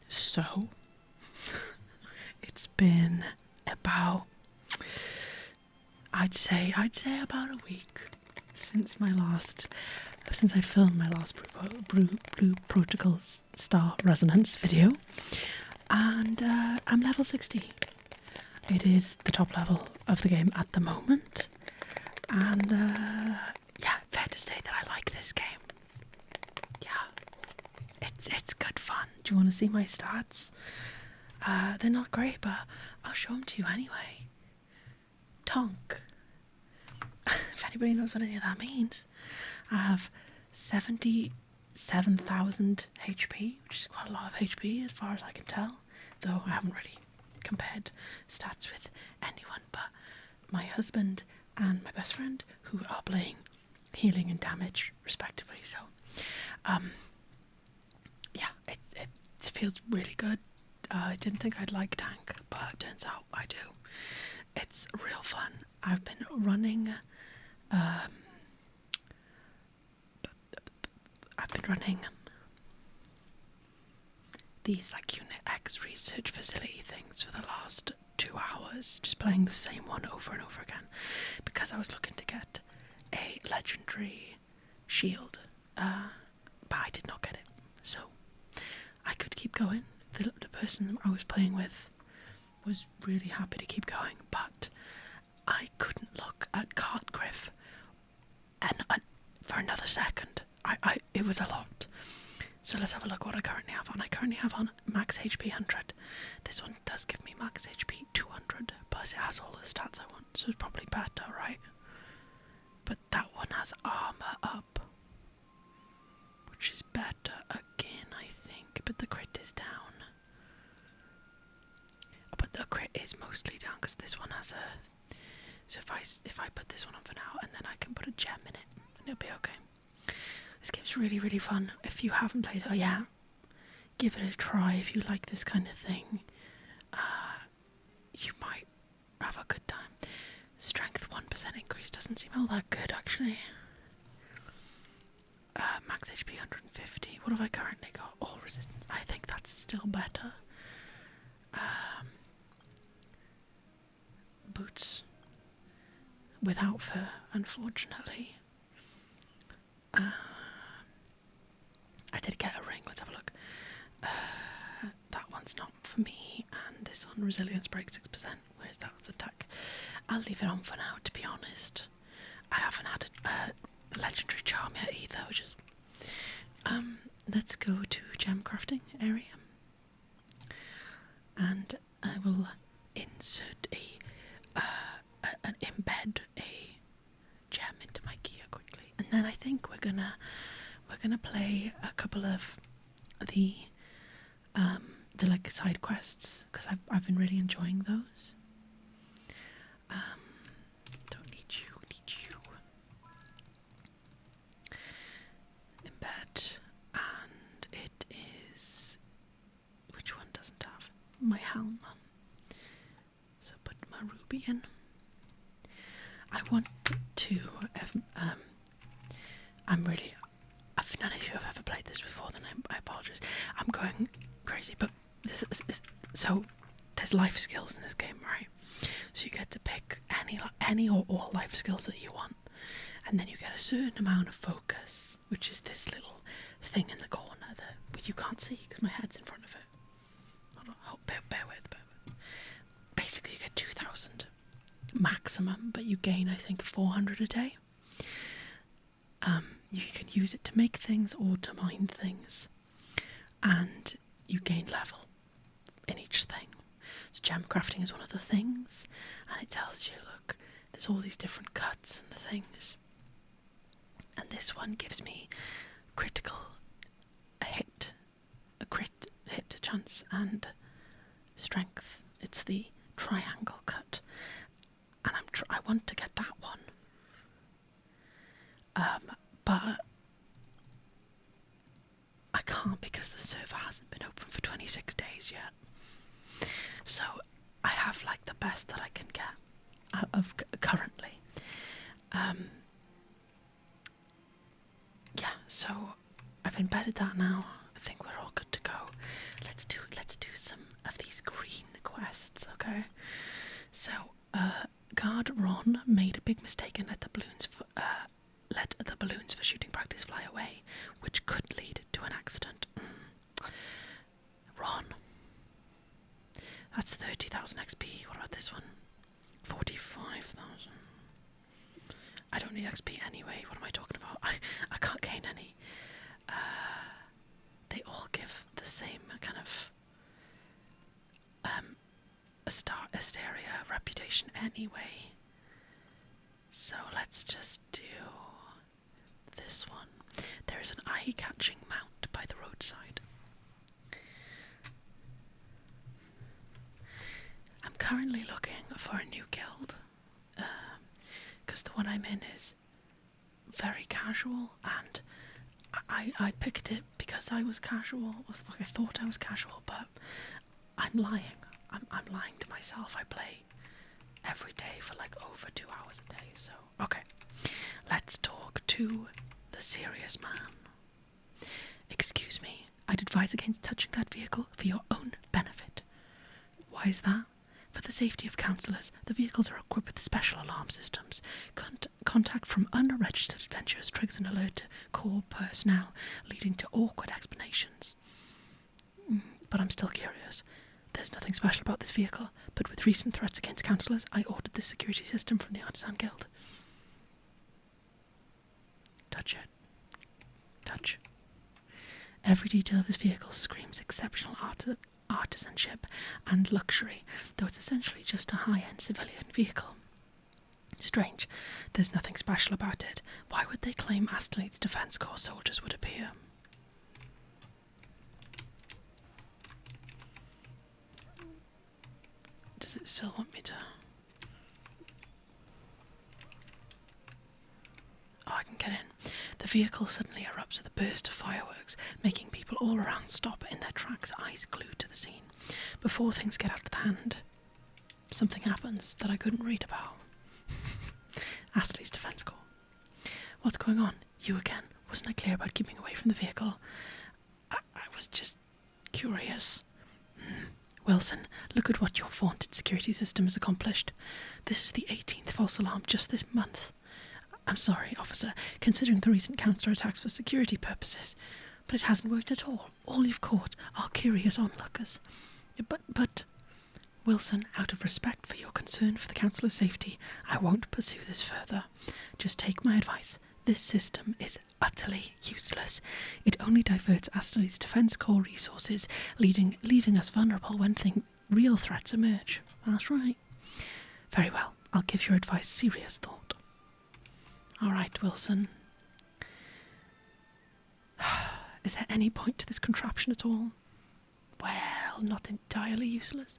So, it's been about, I'd say about a week since I filmed my last Blue Protocols Star Resonance video, and I'm level 60. It is the top level of the game at the moment, and yeah, fair to say that I like this game. Yeah, it's good fun. Do you want to see my stats? They're not great, but I'll show them to you anyway. Tonk. If anybody knows what any of that means, I have 77,000 HP, which is quite a lot of HP as far as I can tell, though I haven't really compared stats with anyone but my husband and my best friend, who are playing healing and damage respectively. So yeah, it feels really good. I didn't think I'd like tank, but it turns out I do. It's real fun. I've been running these like Unit X research facility things for the last 2 hours, just playing the same one over and over again, because I was looking to get a legendary shield, but I did not get it, so I could keep going. The person I was playing with was really happy to keep going, but I couldn't look at Cartgriff and for another second. It was a lot. So let's have a look what I currently have on. I currently have on max HP 100. This one does give me max HP 200, plus it has all the stats I want, so it's probably better, right? But that one has armor up, which is better again, I think, but the crit is down. But the crit is mostly down because this one has a... So if I put this one on for now, and then I can put a gem in it, and it'll be okay. This game's really, really fun. If you haven't played it, oh yeah, give it a try if you like this kind of thing. You might have a good time. Strength 1% increase doesn't seem all that good, actually. Max HP 150. What have I currently got? All resistance. I think that's still better. Boots without fur, unfortunately. I did get a ring, let's have a look. That one's not for me, and this one, resilience break 6%. Where's that? It's attack. I'll leave it on for now, to be honest. I haven't had a legendary charm yet either, which is... let's go to gem crafting area. And I will insert embed a gem into my gear quickly, and then I think we're gonna play a couple of the like side quests, because I've been really enjoying those. Don't need you. Embed, and it is, which one doesn't have my helm? So put my ruby in. I want to if none of you have ever played this before, then I apologise. I'm going crazy, but so there's life skills in this game, right? So you get to pick any or all life skills that you want, and then you get a certain amount of focus, which is this little thing in the corner that you can't see because my head's in front of it. Bear with. Basically, you get 2,000 maximum, but you gain, I think, 400 a day. You can use it to make things or to mine things, and you gain level in each thing. So gem crafting is one of the things, and it tells you, look, there's all these different cuts and things, and this one gives me a crit hit chance and strength. It's the triangle cut, and I want to get that one. But I can't because the server hasn't been open for 26 days yet. So I have like the best that I can get of currently. Yeah, so I've embedded that now. I think we're all good to go. quests, okay? So, guard Ron made a big mistake and let the balloons for shooting practice fly away, which could lead to an accident. Ron. That's 30,000 XP. What about this one? 45,000. I don't need XP anyway. What am I talking about? I can't gain any. They all give the same kind of Asteria reputation anyway. So let's just do this one. There is an eye-catching mount by the roadside. I'm currently looking for a new guild, because the one I'm in is very casual, and I picked it because I was casual. I thought I was casual, but I'm lying. I'm lying to myself. I play every day for like over 2 hours a day. So okay, let's talk to the serious man. Excuse me, I'd advise against touching that vehicle for your own benefit. Why is that? For the safety of counsellors, the vehicles are equipped with special alarm systems. Contact from unregistered adventurers triggers an alert to core personnel, leading to awkward explanations. But I'm still curious. There's nothing special about this vehicle, but with recent threats against counsellors, I ordered this security system from the Artisan Guild. Touch it. Touch. Every detail of this vehicle screams exceptional artisanship and luxury, though it's essentially just a high-end civilian vehicle. Strange. There's nothing special about it. Why would they claim Asterleeds Defence Corps soldiers would appear? Does it still want me to... Oh, I can get in. The vehicle suddenly erupts with a burst of fireworks, making people all around stop in their tracks, eyes glued to the scene. Before things get out of hand, something happens that I couldn't read about. Astley's Defence Corps. What's going on? You again? Wasn't I clear about keeping away from the vehicle? I was just curious. Wilson, look at what your vaunted security system has accomplished. This is the 18th false alarm just this month. I'm sorry, officer, considering the recent counsellor attacks for security purposes, but it hasn't worked at all. All you've caught are curious onlookers. But, Wilson, out of respect for your concern for the counsellor's safety, I won't pursue this further. Just take my advice. This system is utterly useless. It only diverts Asterleeds Defence Corps resources, leaving us vulnerable when real threats emerge. That's right. Very well, I'll give your advice serious thought. All right, Wilson. Is there any point to this contraption at all? Well, not entirely useless.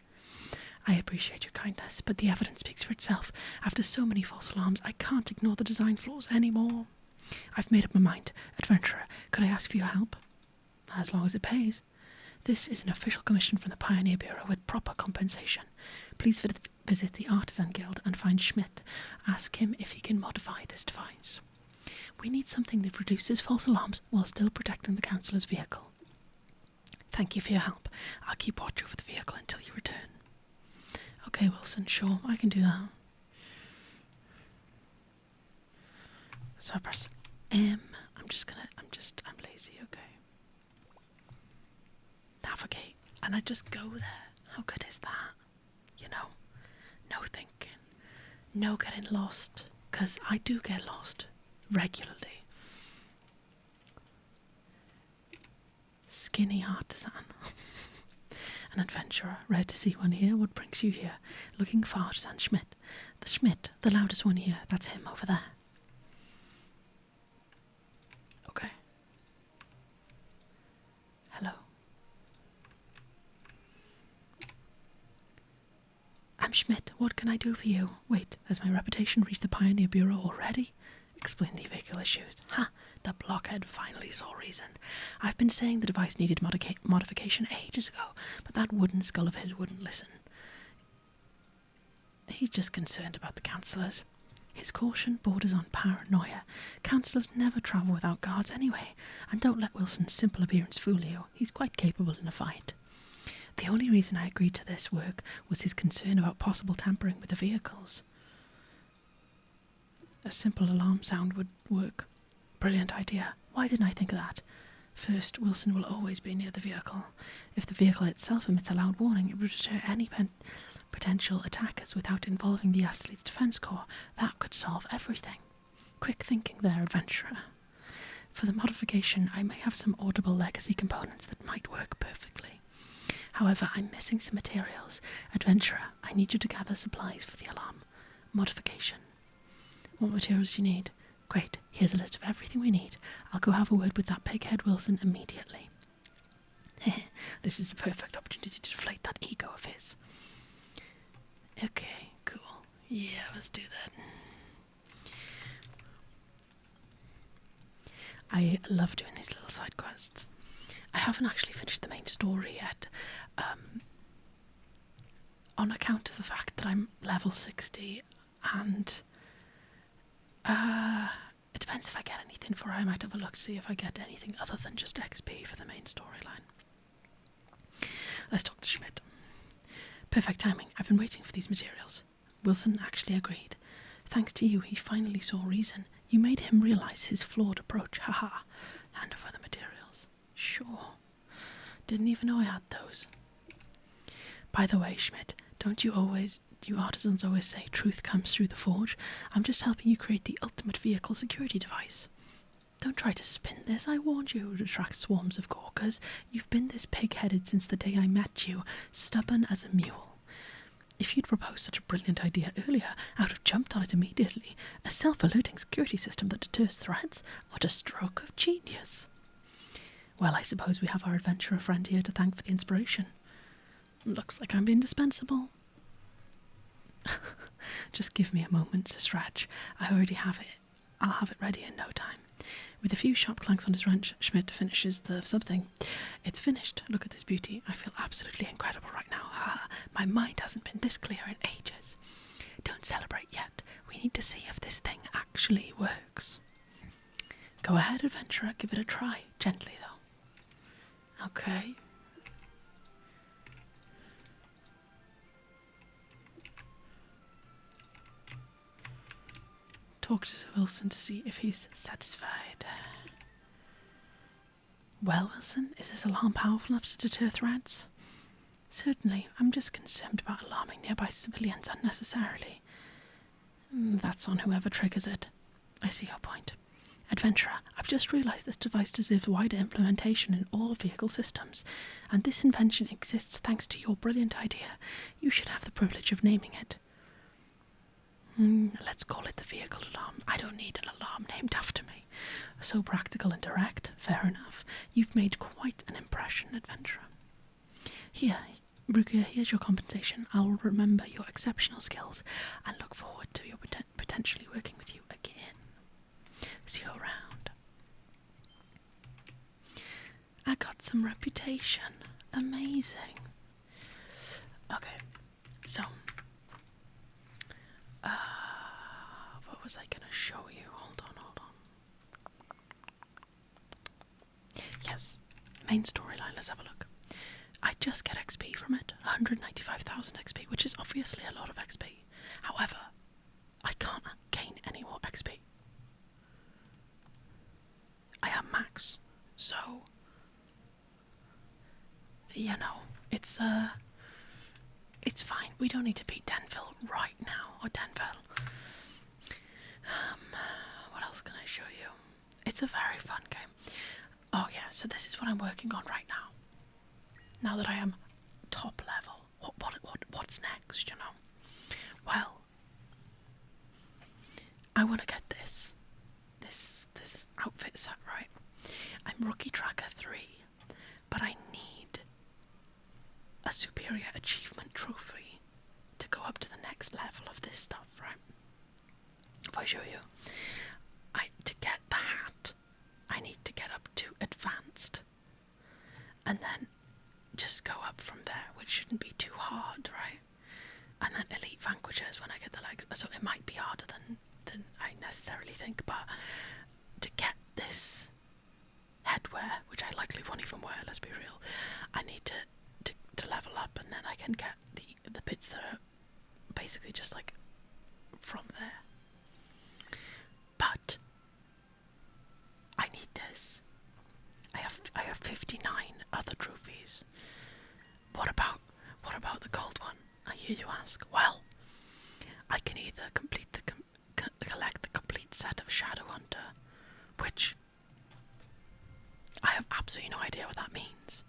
I appreciate your kindness, but the evidence speaks for itself. After so many false alarms, I can't ignore the design flaws anymore. I've made up my mind. Adventurer, could I ask for your help? As long as it pays. This is an official commission from the Pioneer Bureau with proper compensation. Please visit the Artisan Guild and find Schmidt. Ask him if he can modify this device. We need something that reduces false alarms while still protecting the counsellor's vehicle. Thank you for your help. I'll keep watch over the vehicle until you return. Okay, Wilson, sure, I can do that. So I press M. I'm lazy, okay. Navigate, and I just go there. How good is that? You know, no thinking, no getting lost, because I do get lost regularly. Skinny artisan. An adventurer, rare to see one here. What brings you here? Looking for Artisan Schmidt. The Schmidt, the loudest one here. That's him over there. Okay. Hello. I'm Schmidt. What can I do for you? Wait, has my reputation reached the Pioneer Bureau already? Explain the vehicle issues. Ha! The blockhead finally saw reason. I've been saying the device needed modification ages ago, but that wooden skull of his wouldn't listen. He's just concerned about the counsellors. His caution borders on paranoia. Counsellors never travel without guards anyway, and don't let Wilson's simple appearance fool you. He's quite capable in a fight. The only reason I agreed to this work was his concern about possible tampering with the vehicles. A simple alarm sound would work. Brilliant idea. Why didn't I think of that? First, Wilson will always be near the vehicle. If the vehicle itself emits a loud warning, it would deter any potential attackers without involving the Asterleeds Defence Corps. That could solve everything. Quick thinking there, adventurer. For the modification, I may have some audible legacy components that might work perfectly. However, I'm missing some materials. Adventurer, I need you to gather supplies for the alarm modification. What materials do you need? Great, here's a list of everything we need. I'll go have a word with that pighead Wilson immediately. This is the perfect opportunity to deflate that ego of his. Okay, cool. Yeah, let's do that. I love doing these little side quests. I haven't actually finished the main story yet, on account of the fact that I'm level 60 and it depends if I get anything for it. I might have a look to see if I get anything other than just XP for the main storyline. Let's talk to Schmidt. Perfect timing. I've been waiting for these materials. Wilson actually agreed. Thanks to you, he finally saw reason. You made him realise his flawed approach. Haha. Hand over the materials. Sure. Didn't even know I had those. By the way, Schmidt, don't you artisans always say truth comes through the forge? I'm just helping you create the ultimate vehicle security device. Don't try to spin this. I warned you it would attract swarms of gawkers. You've been this pig-headed since the day I met you, stubborn as a mule. If you'd proposed such a brilliant idea earlier, I would have jumped on it immediately. A self-alerting security system that deters threats? What a stroke of genius. Well, I suppose we have our adventurer friend here to thank for the inspiration. Looks like I'm indispensable. Just give me a moment to stretch. I already have it. I'll have it ready in no time. With a few sharp clanks on his wrench, Schmidt finishes the something. It's finished. Look at this beauty. I feel absolutely incredible right now. My mind hasn't been this clear in ages. Don't celebrate yet. We need to see if this thing actually works. Go ahead, adventurer. Give it a try. Gently, though. Okay. Talk to Sir Wilson to see if he's satisfied. Well, Wilson, is this alarm powerful enough to deter threats? Certainly. I'm just concerned about alarming nearby civilians unnecessarily. That's on whoever triggers it. I see your point. Adventurer, I've just realised this device deserves wider implementation in all vehicle systems, and this invention exists thanks to your brilliant idea. You should have the privilege of naming it. Let's call it the vehicle alarm. I don't need an alarm named after me. So practical and direct. Fair enough. You've made quite an impression, adventurer. Here, Rukia, here's your compensation. I'll remember your exceptional skills and look forward to your potentially working with you again. See you around. I got some reputation. Amazing. Okay, so what was I going to show you? Hold on. Yes, main storyline, let's have a look. I just get XP from it, 195,000 XP, which is obviously a lot of XP. However, I can't gain any more XP. I am max, so, you know, it's fine. We don't need to beat Denville right now, or Denville. What else can I show you? It's a very fun game. Oh yeah, so this is what I'm working on right now. Now that I am top level, what's next, you know? Well, I want to get this outfit set right. I'm Rookie Tracker 3, but I need a superior achievement trophy to go up to the next level of this stuff, right? If I show you, to get the hat, I need to get up to advanced, and then just go up from there, which shouldn't be too hard, right? And then elite vanquishers when I get the legs, so it might be harder than I necessarily think, but to get this headwear, which I likely won't even wear, let's be real, I need to level can get the bits that are basically just like from there. But I need this. I have 59 other trophies. What about the gold one? I hear you ask. Well, I can either collect the complete set of Shadow Hunter, which I have absolutely no idea what that means,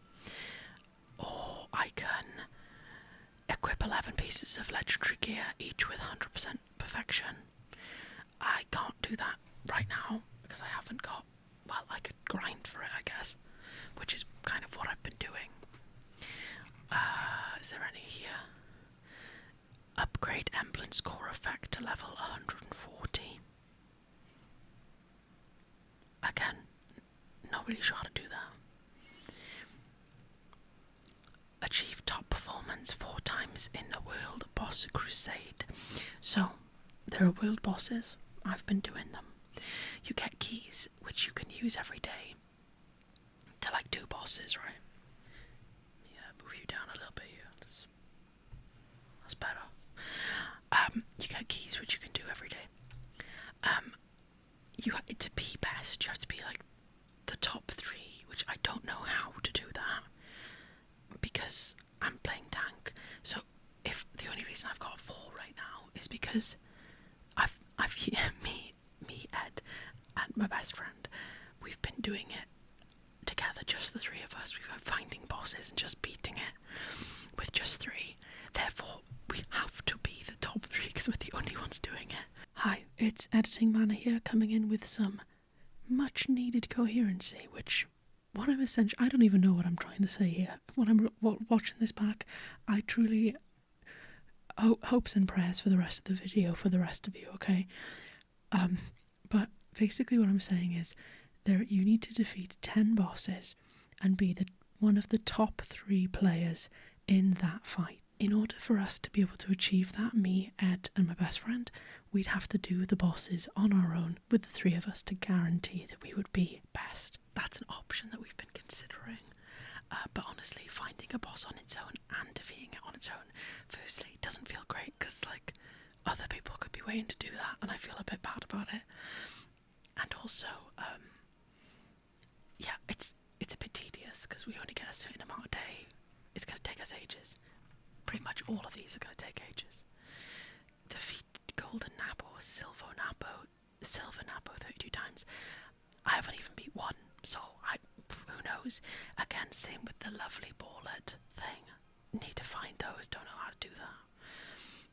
or I can equip 11 pieces of legendary gear, each with 100% perfection. I can't do that right now because I haven't got. Well, I could grind for it, I guess, which is kind of what I've been doing. Is there any here? Upgrade Emblem's core effect to level 140. Again, not really sure how to do that. Achieve top performance 4 times in the World Boss Crusade. So, there are world bosses. I've been doing them. You get keys, which you can use every day to like do bosses, right? Yeah, move you down a little bit here. That's better. You get keys, which you can do every day. To be best, you have to be like the top 3, which I don't know how to do that because I'm playing tank. So if the only reason I've got 4 right now is because I've me, Ed, and my best friend, we've been doing it together, just the 3 of us. We've been finding bosses and just beating it with just 3. Therefore, we have to be the top 3 because we're the only ones doing it. Hi, it's Editing Manor here, coming in with some much needed coherency, which what I'm I don't even know what I'm trying to say here. When I'm watching this back, I truly hopes and prayers for the rest of the video for the rest of you, okay? But basically what I'm saying is you need to defeat 10 bosses and be one of the top 3 players in that fight. In order for us to be able to achieve that, me, Ed, and my best friend, we'd have to do the bosses on our own with the 3 of us to guarantee that we would be best. That's an option that we've been considering. But honestly, finding a boss on its own and defeating it on its own, firstly, it doesn't feel great because, like, other people could be waiting to do that, and I feel a bit bad about it. And also, yeah, it's a bit tedious because we only get a certain amount a day. It's going to take us ages. Pretty much all of these are going to take ages. Defeat Golden Napo, Silver Napo 32 times. I haven't even beat 1, so who knows? Again, same with the lovely Ballad thing. Need to find those, don't know how to do that.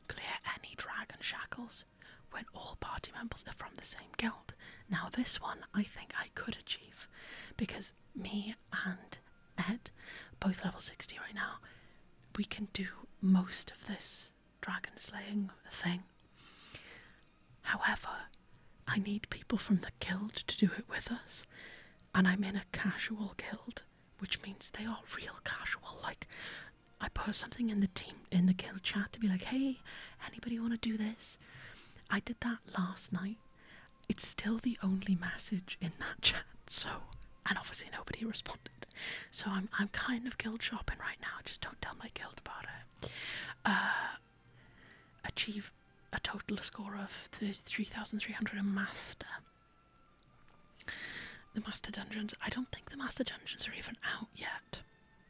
Clear any dragon shackles when all party members are from the same guild. Now this one I think I could achieve, because me and Ed, both level 60 right now, we can do most of this dragon slaying thing. However, I need people from the guild to do it with us, and I'm in a casual guild, which means they are real casual. Like, I put something in the guild chat to be like, hey, anybody want to do this? I did that last night. It's still the only message in that chat, so, and obviously nobody responded. So I'm kind of guild shopping right now. Just don't tell my guild about it. Achieve a total score of 3,300 in Master. The Master Dungeons. I don't think the Master Dungeons are even out yet,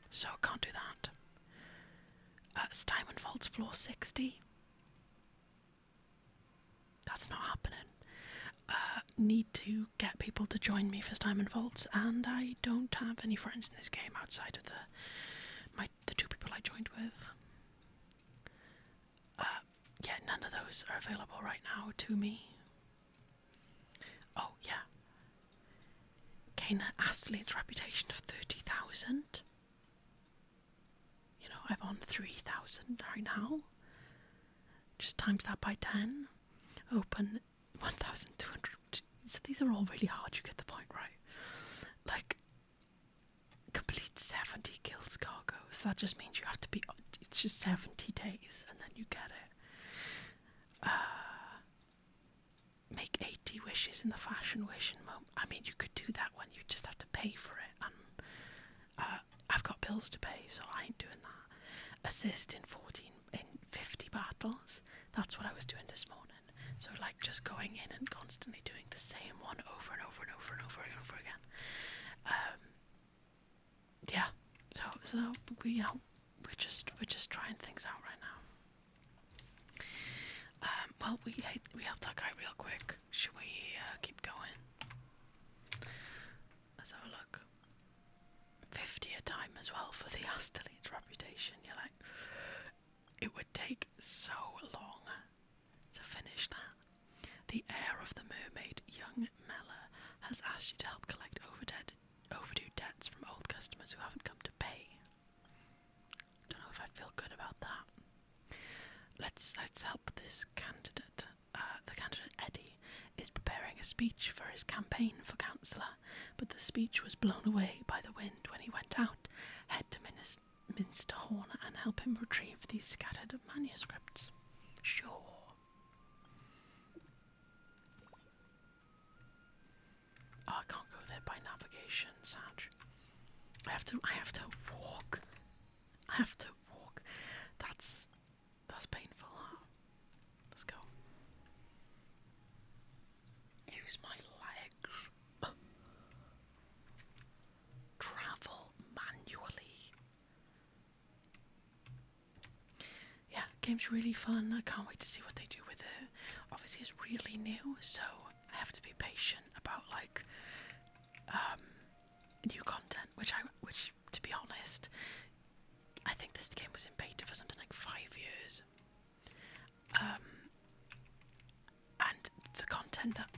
so can't do that. Steinman Vaults floor 60. That's not happening. Need to get people to join me for Steinman Vaults, and I don't have any friends in this game outside of the 2 people I joined with. Yeah, none of those are available right now to me. Oh, yeah. Gain Asterleeds reputation of 30,000. You know, I'm on 3,000 right now. Just times that by 10. Open 1,200. So these are all really hard, you get the point, right? Like, complete 70 guilds cargoes. That just means you have to be, it's just 70 days and then you get it. Make 80 wishes in the fashion wishing moment. I mean, you could do that one, you just have to pay for it, and I've got bills to pay, so I ain't doing that. assist in 50 battles. That's what I was doing this morning. So like just going in and constantly doing the same one over and over and over and over and over again. Yeah. So we're just trying things out right now. Well, we helped that guy real quick. Should we keep going? Let's have a look. 50 a time as well for the Asterleeds reputation. You're like, it would take so long to finish that. The heir of the mermaid, young Mella, has asked you to help collect overdue debts from old customers who haven't come to pay. Don't know if I feel good about that. Let's help this candidate. The candidate Eddie is preparing a speech for his campaign for councillor, but the speech was blown away by the wind when he went out. Head to Minster Horn and help him retrieve these scattered manuscripts. Sure. Oh, I can't go there by navigation, Sag. I have to walk. That's painful, huh? Let's go. Use my legs. Travel manually. Yeah, game's really fun. I can't wait to see what they do with it. Obviously it's really new, so I have to be patient about like new content, which to be honest, I think this game was in beta for something like 5 years. And the content that...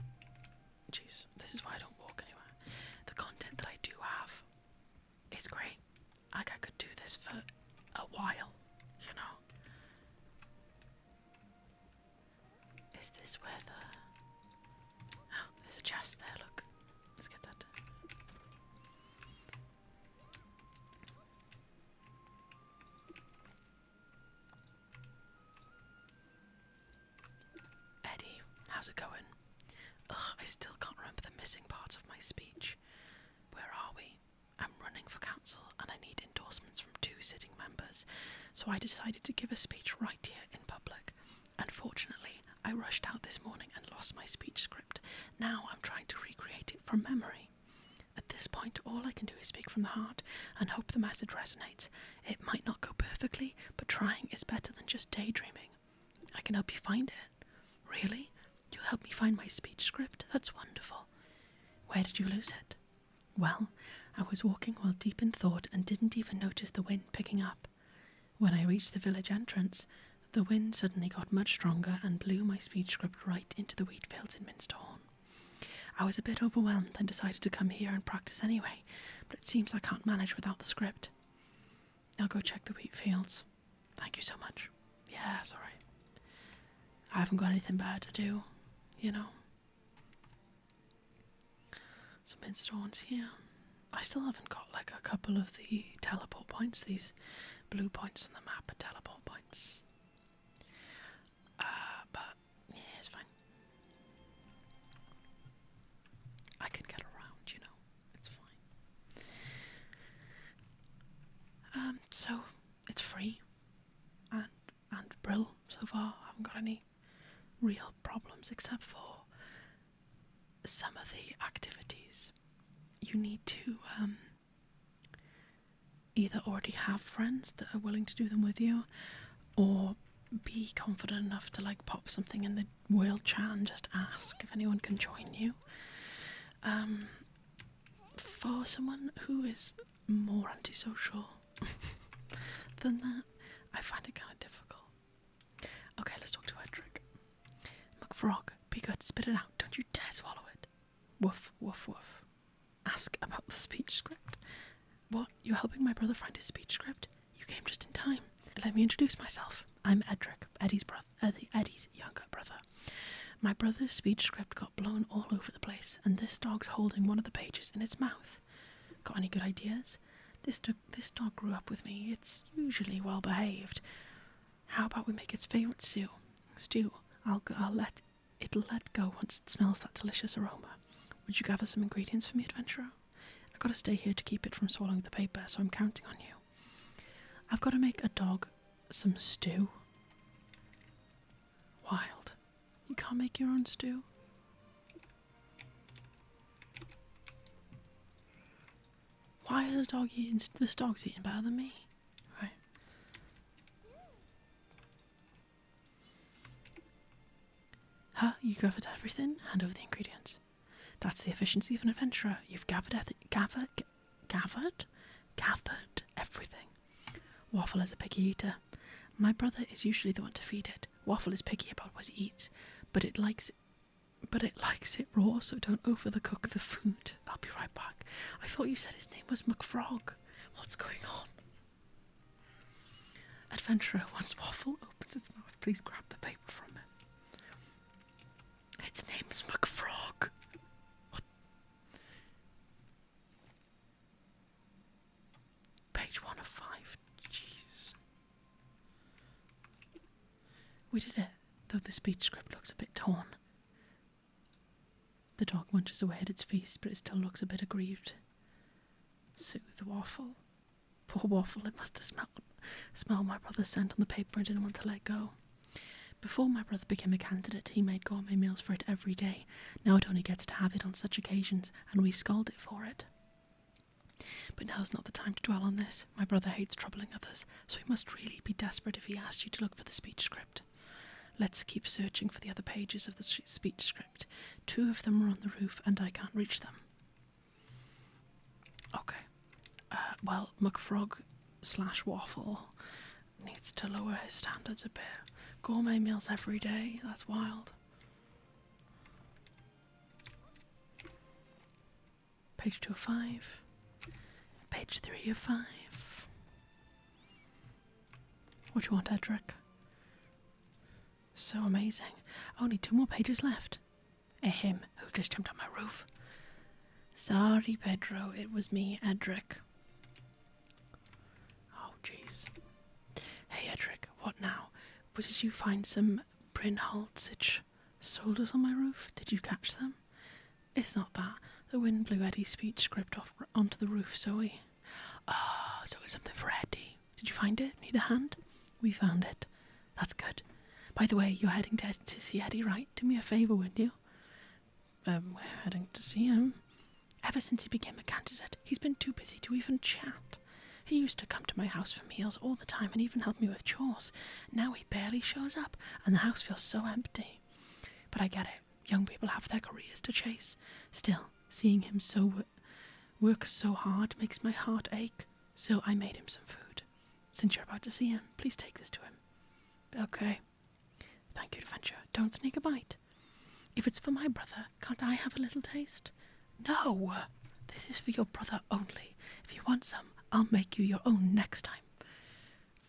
Jeez, this is why I don't walk anywhere. The content that I do have is great. Like, I could do this for a while, you know? Is this where the... Oh, there's a chest there, look. Let's get that. Eddie, how's it going? Ugh, I still can't remember the missing parts of my speech. Where are we? I'm running for council and I need endorsements from 2 sitting members, so I decided to give a speech right here in public. Unfortunately, I rushed out this morning and lost my speech script. Now I'm trying to recreate it from memory. At this point, all I can do is speak from the heart and hope the message resonates. It might not go perfectly, but trying is better than just daydreaming. I can help you find it. Really? You'll help me find my speech script? That's wonderful. Where did you lose it? Well, I was walking while deep in thought and didn't even notice the wind picking up. When I reached the village entrance, the wind suddenly got much stronger and blew my speech script right into the wheat fields in Minster Horn. I was a bit overwhelmed and decided to come here and practice anyway, but it seems I can't manage without the script. I'll go check the wheat fields. Thank you so much. Yeah, it's alright. I haven't got anything bad to do, you know. Some Minster Horns here. I still haven't got like a couple of the teleport points. These blue points on the map are teleport points. But yeah, it's fine. I can get around, you know. It's fine. So it's free and brill so far. I haven't got any real problems except for some of the activities. You need to either already have friends that are willing to do them with you, or be confident enough to like pop something in the world chat and just ask if anyone can join you. For someone who is more antisocial than that, I find it kind of difficult. Okay, let's talk to Edric. McFrog, be good, spit it out. Don't you dare swallow it. Woof, woof, woof. Ask about the speech script. What? You're helping my brother find his speech script? You came just in time. Let me introduce myself. I'm Edric, Eddie's younger brother. My brother's speech script got blown all over the place, and this dog's holding one of the pages in its mouth. Got any good ideas? This dog grew up with me. It's usually well behaved. How about we make its favourite stew? It'll let go once it smells that delicious aroma. Would you gather some ingredients for me, adventurer? I've got to stay here to keep it from swallowing the paper, so I'm counting on you. I've got to make a dog some stew. Wild. You can't make your own stew? Why is the dog eating? This dog's eating better than me. Right. Huh? You gathered everything? Hand over the ingredients. That's the efficiency of an adventurer. You've gathered everything. Waffle is a picky eater. My brother is usually the one to feed it. Waffle is picky about what it eats, but it likes it raw, so don't overcook the food. I'll be right back. I thought you said his name was McFrog. What's going on? Adventurer, once Waffle opens its mouth, please grab the paper from it. Its name's McFrog. What? Page 1 of 5. Jeez. We did it, though the speech script looks a bit torn. The dog munches away at its feast, but it still looks a bit aggrieved. Soothe Waffle. Poor Waffle, it must have smelled my brother's scent on the paper and didn't want to let go. Before my brother became a candidate, he made gourmet meals for it every day. Now it only gets to have it on such occasions, and we scold it for it. But now's not the time to dwell on this. My brother hates troubling others, so he must really be desperate if he asked you to look for the speech script. Let's keep searching for the other pages of the speech script. 2 of them are on the roof, and I can't reach them. Okay. Well, McFrog/Waffle needs to lower his standards a bit. Gourmet meals every day, that's wild. Page 2 of 5. Page 3 of 5. What do you want, Edric? So amazing. Only 2 more pages left. Him, who just jumped on my roof. Sorry, Pedro, it was me, Edric. Oh, jeez. Hey, Edric, what now? Did you find some Brynholtzich soldiers on my roof? Did you catch them? It's not that. The wind blew Eddie's speech script off onto the roof, so we... Oh, so it was something for Eddie. Did you find it? Need a hand? We found it. That's good. By the way, you're heading to see Eddie, right? Do me a favour, would you? We're heading to see him. Ever since he became a candidate, he's been too busy to even chat. He used to come to my house for meals all the time and even help me with chores. Now he barely shows up, and the house feels so empty. But I get it. Young people have their careers to chase. Still, seeing him work so hard makes my heart ache. So I made him some food. Since you're about to see him, please take this to him. Okay. Thank you, Adventure. Don't sneak a bite. If it's for my brother, can't I have a little taste? No! This is for your brother only. If you want some, I'll make you your own next time.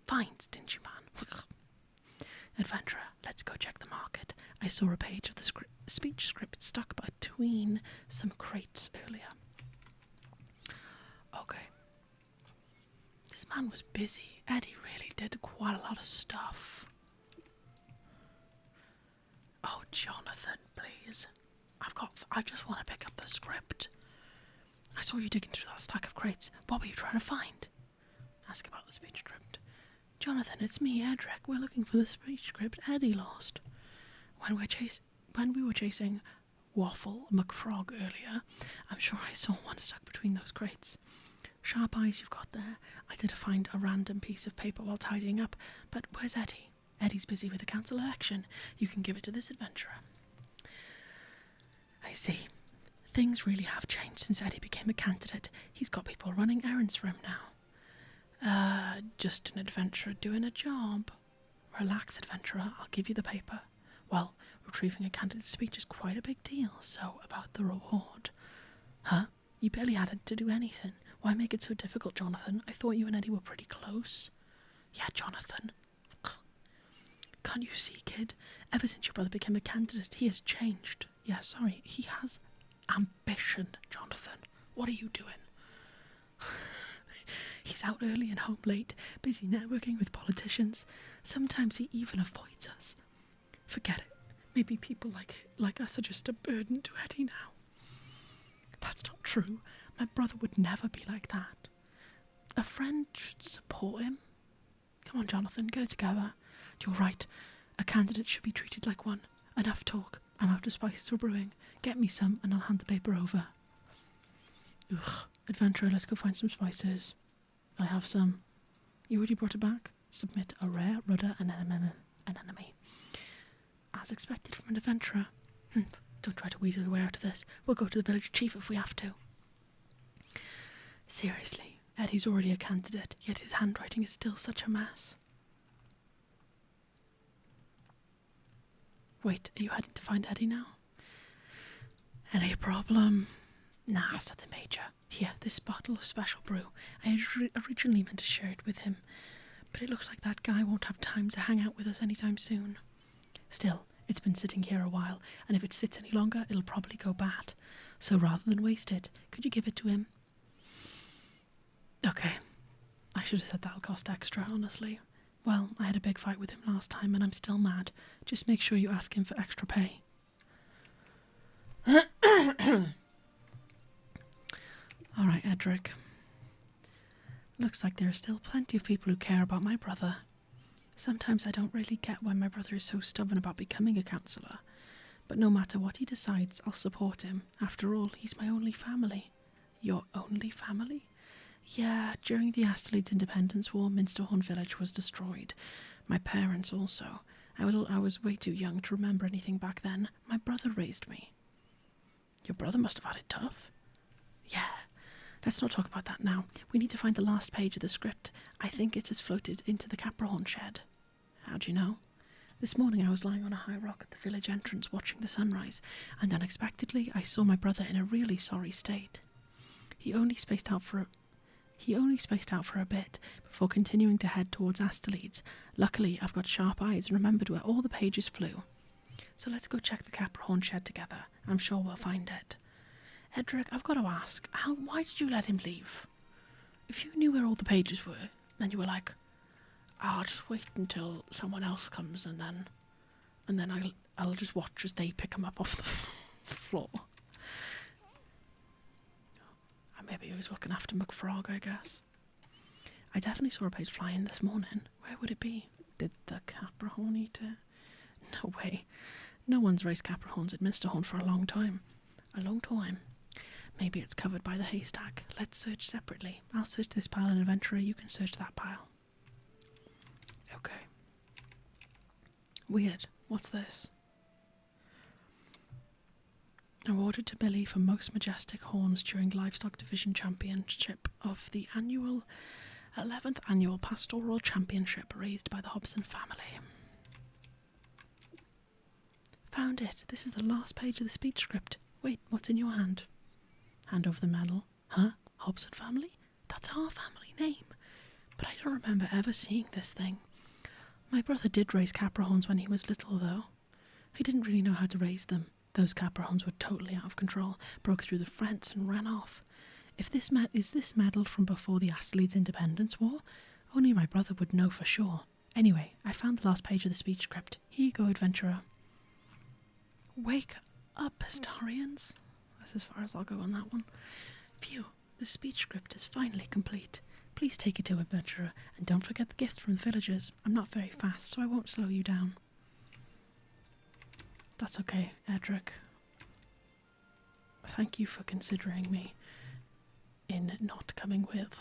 Fine, stingy man. Adventurer, let's go check the market. I saw a page of the speech script stuck between some crates earlier. Okay. This man was busy. Eddie really did quite a lot of stuff. Oh, Jonathan, please. I just want to pick up the script. I saw you digging through that stack of crates. What were you trying to find? Ask about the speech script. Jonathan, it's me, Edric. We're looking for the speech script Eddie lost. When we were chasing Waffle McFrog earlier, I'm sure I saw one stuck between those crates. Sharp eyes you've got there. I did find a random piece of paper while tidying up, but where's Eddie? Eddie's busy with the council election. You can give it to this adventurer. I see. Things really have changed since Eddie became a candidate. He's got people running errands for him now. Just an adventurer doing a job. Relax, adventurer. I'll give you the paper. Well, retrieving a candidate's speech is quite a big deal, so about the reward. Huh? You barely had to do anything. Why make it so difficult, Jonathan? I thought you and Eddie were pretty close. Yeah, Jonathan. Can't you see, kid? Ever since your brother became a candidate, he has changed. Yeah, sorry, he has ambition, Jonathan. What are you doing? He's out early and home late, busy networking with politicians. Sometimes he even avoids us. Forget it. Maybe people like us are just a burden to Eddie now. That's not true. My brother would never be like that. A friend should support him. Come on, Jonathan, get it together. You're right. A candidate should be treated like one. Enough talk. I'm out of spices for brewing. Get me some and I'll hand the paper over. Ugh. Adventurer, let's go find some spices. I have some. You already brought it back? Submit a rare rudder and an enemy. As expected from an adventurer. Don't try to weasel your way out of this. We'll go to the village chief if we have to. Seriously, Eddie's already a candidate, yet his handwriting is still such a mess. Wait, are you heading to find Eddie now? Any problem? Nah, it's nothing major. Here, this bottle of special brew. I had originally meant to share it with him, but it looks like that guy won't have time to hang out with us anytime soon. Still, it's been sitting here a while, and if it sits any longer, it'll probably go bad. So rather than waste it, could you give it to him? Okay. I should have said that'll cost extra, honestly. Well, I had a big fight with him last time, and I'm still mad. Just make sure you ask him for extra pay. Alright, Edric. Looks like there are still plenty of people who care about my brother. Sometimes I don't really get why my brother is so stubborn about becoming a counsellor. But no matter what he decides, I'll support him. After all, he's my only family. Your only family? Yeah, during the Asterleeds Independence War, Minsterhorn village was destroyed. My parents also. I was way too young to remember anything back then. My brother raised me. Your brother must have had it tough. Yeah. Let's not talk about that now. We need to find the last page of the script. I think it has floated into the Caprahorn shed. How do you know? This morning I was lying on a high rock at the village entrance watching the sunrise, and unexpectedly I saw my brother in a really sorry state. He only spaced out for a bit before continuing to head towards Asterleeds. Luckily, I've got sharp eyes and remembered where all the pages flew. So let's go check the Caprahorn shed together. I'm sure we'll find it. Edric, I've got to ask, why did you let him leave? If you knew where all the pages were, then you were like, I'll just wait until someone else comes and then I'll just watch as they pick him up off the floor. Maybe he was looking after McFrog, I guess. I definitely saw a page fly in this morning. Where would it be? Did the Caprahorn eat it? No way. No one's raised Caprahorns at Minsterhorn for a long time. A long time. Maybe it's covered by the haystack. Let's search separately. I'll search this pile and Adventurer, you can search that pile. Okay. Weird. What's this? Awarded to Billy for most majestic horns during Livestock Division Championship of the 11th Annual Pastoral Championship raised by the Hobson family. Found it. This is the last page of the speech script. Wait, what's in your hand? Hand over the medal. Huh? Hobson family? That's our family name. But I don't remember ever seeing this thing. My brother did raise Caprahorns when he was little, though. He didn't really know how to raise them. Those Caprahorns were totally out of control, broke through the fence and ran off. If this is this medal from before the Asterleeds Independence War? Only my brother would know for sure. Anyway, I found the last page of the speech script. Here you go, Adventurer. Wake up, Astarians. That's as far as I'll go on that one. Phew, the speech script is finally complete. Please take it to Adventurer, and don't forget the gift from the villagers. I'm not very fast, so I won't slow you down. That's okay, Edric. Thank you for considering me in not coming with.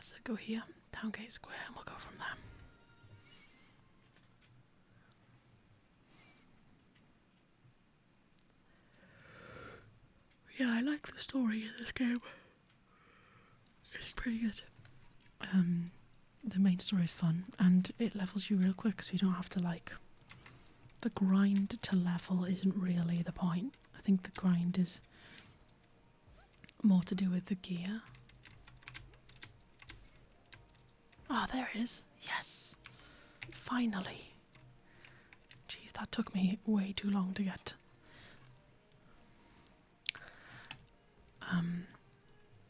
So go here, Towngate Square, and we'll go from there. Yeah, I like the story of this game. It's pretty good. The main story is fun, and it levels you real quick, so you don't have to, the grind to level isn't really the point. I think the grind is more to do with the gear. Ah, there it is. Yes. Finally. Jeez, that took me way too long to get.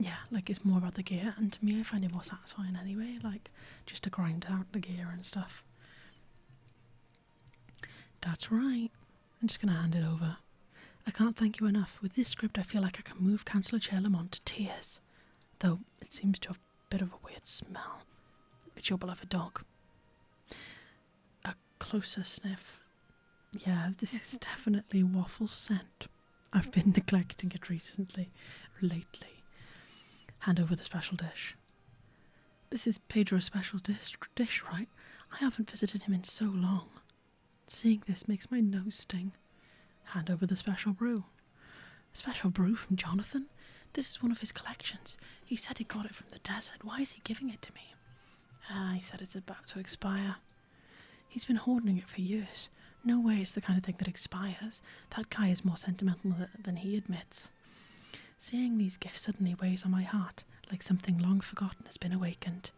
Yeah, it's more about the gear, and to me I find it more satisfying anyway, just to grind out the gear and stuff. That's right. I'm just going to hand it over. I can't thank you enough. With this script I feel like I can move Councillor Chair Lamont to tears, though it seems to have bit of a weird smell. It's your beloved dog. A closer sniff. Yeah, this is definitely Waffle's scent. I've been neglecting it lately. Hand over the special dish. This is Pedro's special dish, right? I haven't visited him in so long. Seeing this makes my nose sting. Hand over the special brew. A special brew from Jonathan? This is one of his collections. He said he got it from the desert. Why is he giving it to me? He said it's about to expire. He's been hoarding it for years. No way it's the kind of thing that expires. That guy is more sentimental than he admits. Seeing these gifts suddenly weighs on my heart, like something long forgotten has been awakened.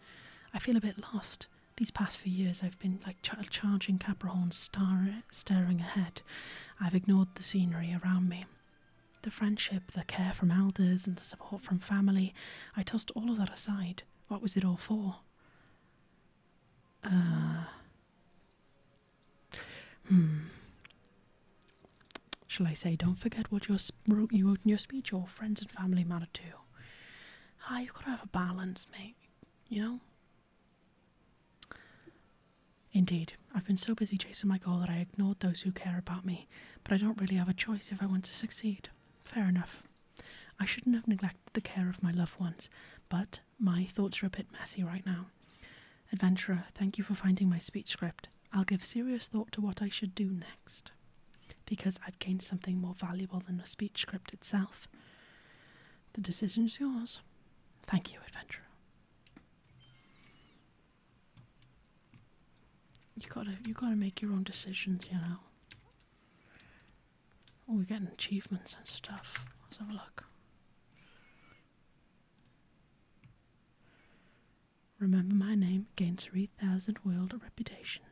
I feel a bit lost. These past few years I've been like charging Capricorns staring ahead. I've ignored the scenery around me. The friendship, the care from elders, and the support from family, I tossed all of that aside. What was it all for? Shall I say, don't forget what you wrote in your speech, your friends and family matter too. You've got to have a balance, mate, you know? Indeed, I've been so busy chasing my goal that I ignored those who care about me, but I don't really have a choice if I want to succeed. Fair enough. I shouldn't have neglected the care of my loved ones, but my thoughts are a bit messy right now. Adventurer, thank you for finding my speech script. I'll give serious thought to what I should do next, because I've gained something more valuable than a speech script itself. The decision's yours. Thank you, Adventurer. You gotta make your own decisions, you know. Oh, we're getting achievements and stuff. Let's have a look. Remember my name, gain 3,000 world reputation.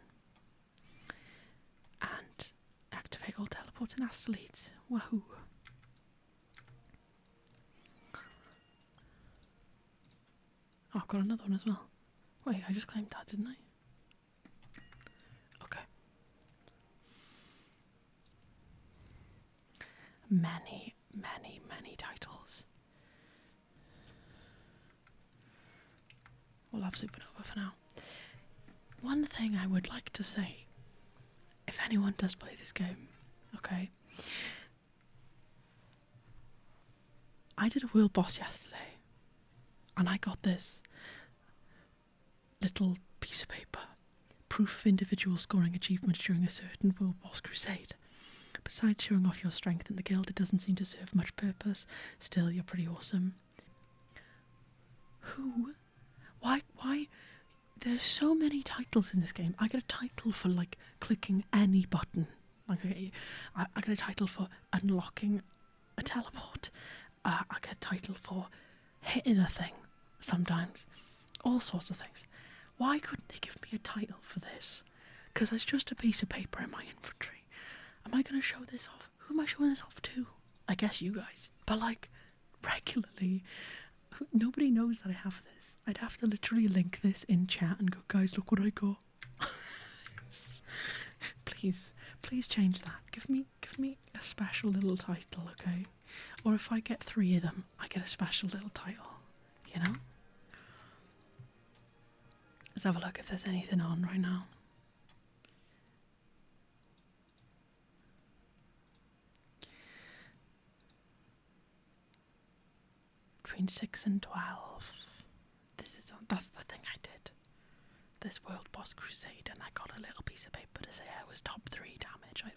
And activate all teleports in Asterleeds. Wahoo! Oh, I've got another one as well. Wait, I just claimed that, didn't I? Okay. Many titles. We'll have Supernova for now. One thing I would like to say, if anyone does play this game, okay, I did a world boss yesterday, and I got this little piece of paper, proof of individual scoring achievements during a certain world boss crusade. Besides showing off your strength in the guild, it doesn't seem to serve much purpose. Still, you're pretty awesome. Why? There's so many titles in this game. I get a title for, like, clicking any button. Like, I get a title for unlocking a teleport. I get a title for hitting a thing, sometimes. All sorts of things. Why couldn't they give me a title for this? Because it's just a piece of paper in my inventory. Am I going to show this off? Who am I showing this off to? I guess you guys. But, like, regularly, nobody knows that I have this. I'd have to literally link this in chat and go, guys, look what I got. Please change that. Give me a special little title, okay? Or if I get 3 of them, I get a special little title, you know? Let's have a look if there's anything on right now. Between 6 and 12. That's the thing I did. This World Boss Crusade, and I got a little piece of paper to say I was top 3 damage. I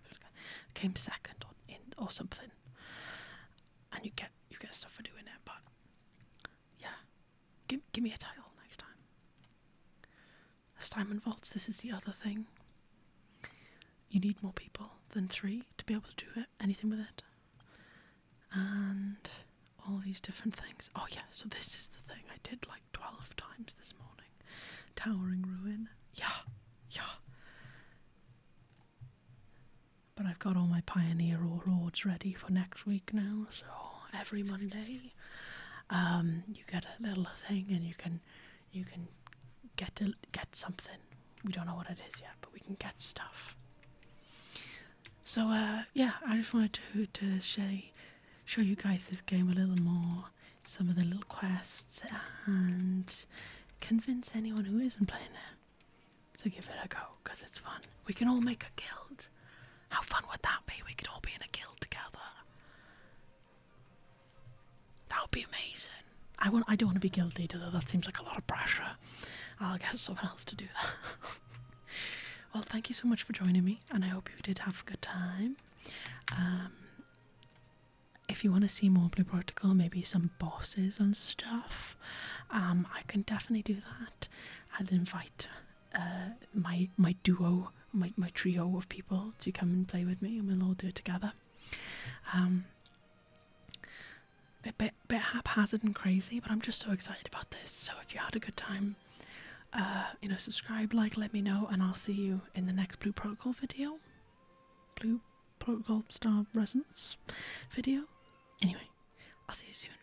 came second or something. And you get stuff for doing it, but yeah. Give me a title next time. Diamond Vaults, this is the other thing. You need more people than 3 to be able to do anything with it. And all these different things. Oh yeah, so this is the thing I did like 12 times this morning. Towering Ruin. Yeah. But I've got all my Pioneer rewards ready for next week now, so every Monday you get a little thing and you can get something. We don't know what it is yet, but we can get stuff. So yeah, I just wanted to show you guys this game a little more some of the little quests and convince anyone who isn't playing it to give it a go, because it's fun. We can all make a guild. How fun would that be? We could all be in a guild together. That would be amazing. I don't want to be guild leader though, that seems like a lot of pressure. I'll get someone else to do that. Well, thank you so much for joining me, and I hope you did have a good time. If you want to see more Blue Protocol, maybe some bosses and stuff, I can definitely do that. I'd invite my duo, my trio of people to come and play with me, and we'll all do it together. A bit haphazard and crazy, but I'm just so excited about this. So if you had a good time, subscribe, like, let me know, and I'll see you in the next Blue Protocol video. Blue Protocol Star Resonance video. Anyway, I'll see you soon.